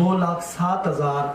2,07,000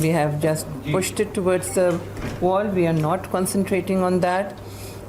we have just pushed it towards the wall, we are not concentrating on that।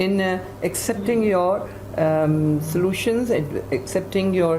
in accepting your solutions, accepting your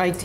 IT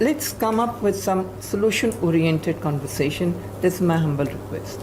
Let's come up with some solution oriented conversation. This is my humble request.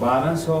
1200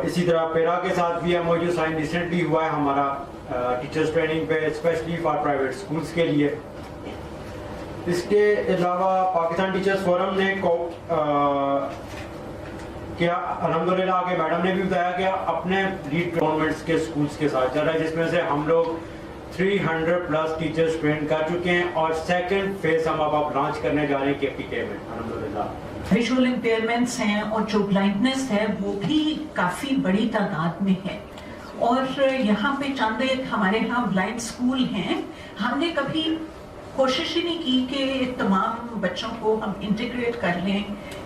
اور اسی طرح پیرا کے ساتھ بھی MOU جو sign recently ہوا ہے ہمارا ٹیچرز ٹریننگ پہ اسپیشلی فار پرائیویٹ اسکولس کے لیے. اس کے علاوہ پاکستان ٹیچرز فورم نے کیا الحمدللہ آگے میڈم نے بھی بتایا کہ اپنے لیڈ گورنمنٹس کے اسکولس کے ساتھ چل رہا ہے، جس میں سے ہم لوگ 300+ ٹیچرز ٹرین کر چکے ہیں اور سیکنڈ فیز ہم اب لانچ کرنے جا رہے ہیں KPK میں الحمدللہ. ویژول امپیئرمنٹس ہیں اور جو بلائنڈنس ہے وہ بھی کافی بڑی تعداد میں ہے، اور یہاں پہ چند ایک ہمارے یہاں بلائنڈ اسکول ہیں. ہم نے کبھی کوشش ہی نہیں کی کہ تمام بچوں کو ہم انٹیگریٹ کر لیں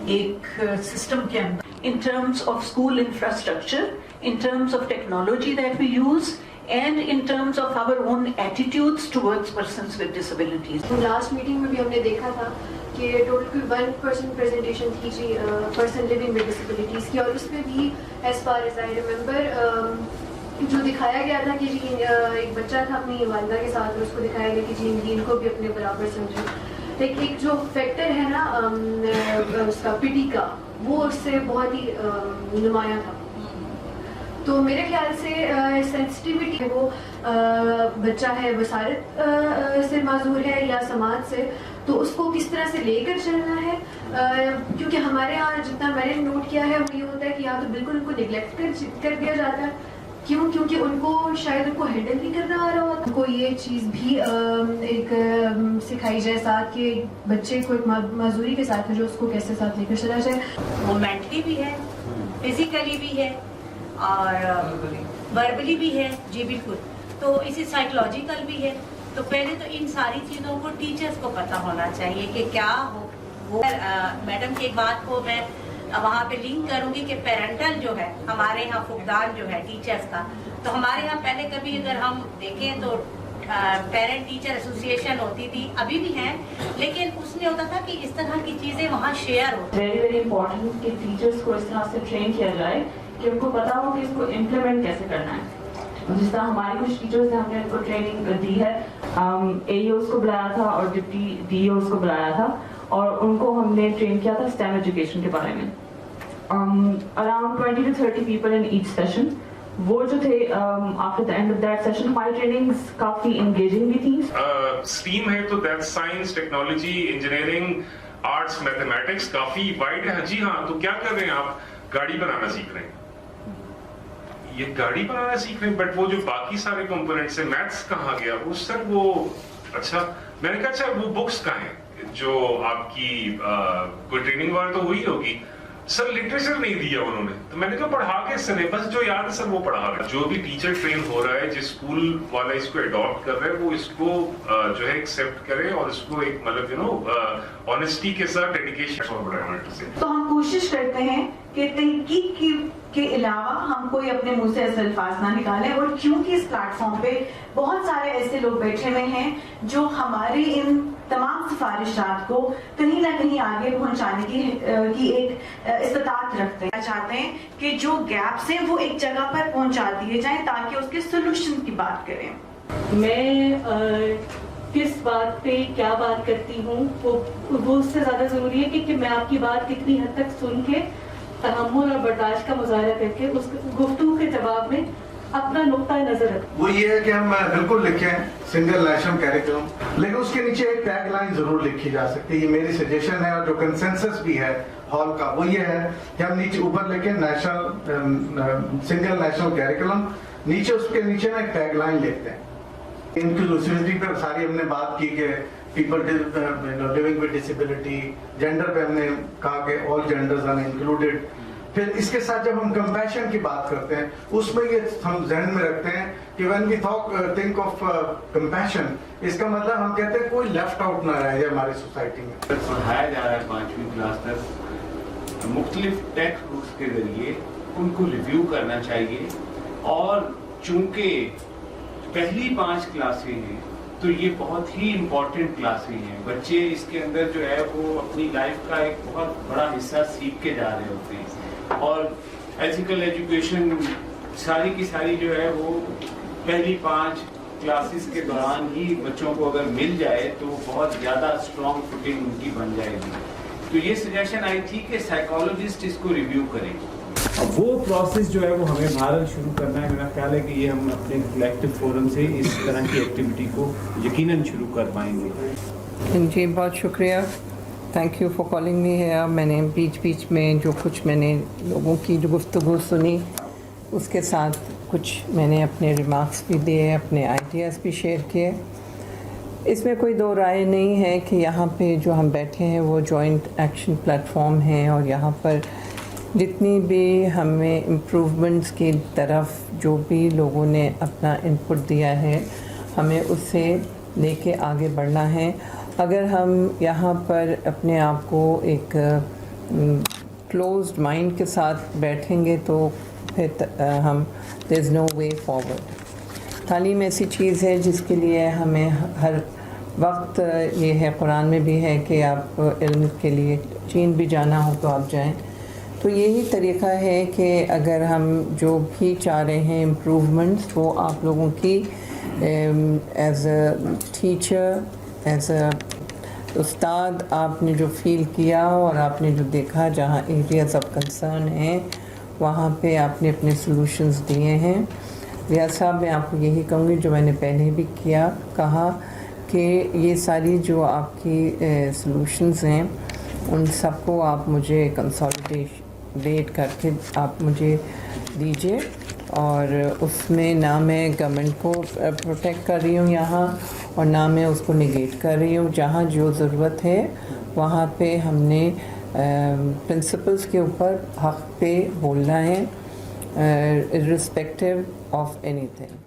ایک سسٹم کے اندر. In terms of school infrastructure, in terms of technology that we use, and in terms of our own attitudes towards persons with disabilities. Last meeting میں بھی ہم نے دیکھا تھا کہ ٹوٹل 1% پریزنٹیشن تھی جی پرسن لیونگ ود ڈسیبلٹیز کی، اور اس میں بھی as far as I remember جو دکھایا گیا تھا کہ جی ایک بچہ تھا اپنی والدہ کے ساتھ، اس کو دکھایا گیا کہ جی ان کو بھی اپنے برابر سمجھے. لیکن ایک جو فیکٹر ہے نا اس کا پٹی کا، وہ اس سے بہت ہی نمایاں تھا. تو میرے خیال سے سینسٹیوٹی ہے، وہ بچہ ہے بصارت سے معذور ہے یا سماعت سے، تو اس کو کس طرح سے لے کر چلنا ہے. کیونکہ ہمارے یہاں جتنا میں نے نوٹ کیا ہے وہ یہ ہوتا ہے کہ یا تو بالکل ان کو نگلیکٹ کر دیا جاتا ہے. کیوں؟ کیونکہ ان کو شاید ان کو ہینڈل نہیں کرنا آ رہا ہوتا. ان کو یہ چیز بھی ایک سکھائی جائے ساتھ کہ بچے کو ایک معذوری کے ساتھ ہے جو اس کو کیسے ساتھ لے کر چلا جائے. وہ مینٹلی بھی ہے، فزیکلی بھی ہے اور وربلی بھی ہے. جی بالکل. تو اسی سائیکولوجیکل بھی ہے. تو پہلے تو ان ساری چیزوں کو ٹیچرز کو پتہ ہونا چاہیے کہ کیا ہو. وہ میڈم کی ایک بات کو میں وہاں پہ لنک کروں گی کہ پیرنٹل جو ہے ہمارے یہاں فقدان جو ہے ٹیچرز کا، تو ہمارے یہاں پہلے کبھی اگر ہم دیکھیں تو پیرنٹ ٹیچر ایسوسیشن ہوتی تھی، ابھی بھی ہیں، لیکن اس میں ہوتا تھا کہ اس طرح کی چیزیں وہاں شیئر ہوتی. ویری امپورٹنٹ کہ ٹیچرس کو اس طرح سے ٹرین کیا جائے کہ ان کو پتا ہو کہ اس کو امپلیمنٹ کیسے کرنا ہے. جس طرح ہمارے کچھ ٹیچرس ہیں، ہم نے ان کو ٹریننگ دی ہے. AEOs کو بلایا تھا اور ڈپٹی DEOs کو بلایا تھا، اور ان کو ہم نے ٹرین کیا تھا STEM ایجوکیشن کے بارے میں. Around 20 to 30 people in each session. وہ جو تھے after the end of that session ہماری ٹریننگز کافی انگیجنگ بھی تھی. اسٹریم ہے تو that science, technology, engineering, arts, mathematics کافی وائڈ ہے. جی ہاں. تو کیا کر رہے ہیں آپ؟ گاڑی بنانا سیکھ رہے ہیں. یہ گاڑی بنانا سیکھ رہے ہیں، بٹ وہ جو باقی سارے کمپوننٹس ہیں، میتھس کہاں گیا وہ سر؟ وہ اچھا میں نے کہا اچھا وہ بکس کہاں ہیں جو آپ کی کوئی ٹریننگ والا تو ہوئی ہوگی. سر لٹریچر نہیں دیا انہوں نے. تو میں نے کہا پڑھا کے سلیبس جو یاد ہے سر وہ پڑھا گیا. جو بھی ٹیچر ٹرین ہو رہا ہے، جس اسکول والا اس کو اڈاپٹ کر رہا ہے، وہ اس کو جو ہے ایکسیپٹ کرے اور اس کو ایک مطلب آنیسٹی کے ساتھ ڈیڈیکیشن سے. تو ہم کوشش کرتے ہیں کہ تحقیق کے علاوہ ہم کوئی اپنے منہ سے ایسے الفاظ نہ نکالیں. اور کیونکہ اس پلیٹ فارم پہ بہت سارے ایسے لوگ بیٹھے ہوئے ہیں جو ہماری ان تمام سفارشات کو کہیں نہ کہیں آگے پہنچانے کی ایک استطاعت رکھتے ہیں، چاہتے ہیں کہ جو گیپس ہیں وہ ایک جگہ پر پہنچا دیے جائیں تاکہ اس کے سولوشن کی بات کریں. میں کس بات پہ کیا بات کرتی ہوں وہ اس سے زیادہ ضروری ہے کہ میں آپ کی بات کتنی حد تک سن کے تحمل اور برداشت کا مظاہرہ کر کے اس گفتگو کے جواب میں اپنا نقطہ نظر رکھیں. وہ یہ ہے کہ ہم بالکل لکھیں سنگل نیشنل کیریکولم، لیکن اس کے نیچے ایک ٹیگ لائن ضرور لکھی جا سکتی ہے. یہ میری سجیشن ہے اور جو کنسنسس بھی ہے ہال کا وہ یہ ہے کہ ہم نیچے اوپر لکھیں سنگل نیشنل کیریکولم، نیچے اس کے نیچے نا ایک ٹیگ لائن لکھتے ہیں. انکلوسیوٹی پہ ساری ہم نے بات کی کہ people living with disability. Gender پہ ہم نے کہا کہ آل جینڈرز آر انکلوڈیڈ. پھر اس کے ساتھ جب ہم کمپیشن کی بات کرتے ہیں اس میں یہ ہم ذہن میں رکھتے ہیں کہ when we think of compassion، اس کا مطلب ہم کہتے ہیں کوئی لیفٹ آؤٹ نہ رہ جائے ہماری سوسائٹی میں. پڑھایا جا رہا ہے 5ویں کلاس تک مختلف ٹیکسٹ بکس کے ذریعے ان کو ریویو کرنا چاہیے. اور چونکہ پہلی 5 کلاسیں ہیں تو یہ بہت ہی امپورٹنٹ کلاسیں ہیں. بچے اس کے اندر جو ہے وہ اپنی لائف کا ایک بہت بڑا حصہ سیکھ کے جا رہے ہوتے ہیں. اور ایتھیکل ایجوکیشن ساری کی ساری جو ہے وہ پہلی 5 کلاسز کے دوران ہی بچوں کو اگر مل جائے تو بہت زیادہ اسٹرانگ فوٹنگ ان کی بن جائے گی. تو یہ سجیشن آئی تھی کہ سائیکالوجسٹ اس کو ریویو کریں. اب وہ پروسیس جو ہے وہ ہمیں بہرحال شروع کرنا ہے. میرا خیال ہے کہ یہ ہم اپنے کلیکٹیو فورم سے اس طرح کی ایکٹیویٹی کو یقیناً شروع کر پائیں گے. جی بہت شکریہ, thank you for calling me here. میں نے بیچ میں جو کچھ میں نے لوگوں کی جو گفتگو سنی اس کے ساتھ کچھ میں نے اپنے ریمارکس بھی دیے, اپنے آئیڈیاز بھی شیئر کیے. اس میں کوئی دو رائے نہیں ہے کہ یہاں پہ جو ہم بیٹھے ہیں وہ جوائنٹ ایکشن پلیٹ فارم ہیں, اور یہاں پر جتنی بھی ہمیں امپروومنٹس کی طرف جو بھی لوگوں نے اپنا انپٹ دیا ہے ہمیں اس سے لے کے آگے بڑھنا ہے. اگر ہم یہاں پر اپنے آپ کو ایک کلوزڈ مائنڈ کے ساتھ بیٹھیں گے تو پھر ہم دیر از نو وے فارورڈ. تعلیم ایسی چیز ہے جس کے لیے ہمیں ہر وقت, یہ ہے قرآن میں بھی ہے کہ آپ علم کے لیے چین بھی جانا ہو تو آپ جائیں. تو یہی طریقہ ہے کہ اگر ہم جو بھی چاہ رہے ہیں امپروومنٹس وہ آپ لوگوں کی as a teacher, as a استاد آپ نے جو فیل کیا اور آپ نے جو دیکھا جہاں ایریاز آف کنسرن ہیں وہاں پہ آپ نے اپنے سلوشنز دیے ہیں. ریاض صاحب میں آپ کو یہی کہوں گی جو میں نے پہلے بھی کہا کہ یہ ساری جو آپ کی سلوشنز ہیں ان سب کو آپ مجھے کنسالیڈیٹ کر کے آپ مجھے دیجیے, اور اس میں نہ میں گورنمنٹ کو پروٹیکٹ کر رہی ہوں یہاں اور نہ میں اس کو نگیٹ کر رہی ہوں. جہاں جو ضرورت ہے وہاں پہ ہم نے پرنسپلز کے اوپر حق پہ بولنا ہے, irrespective of anything.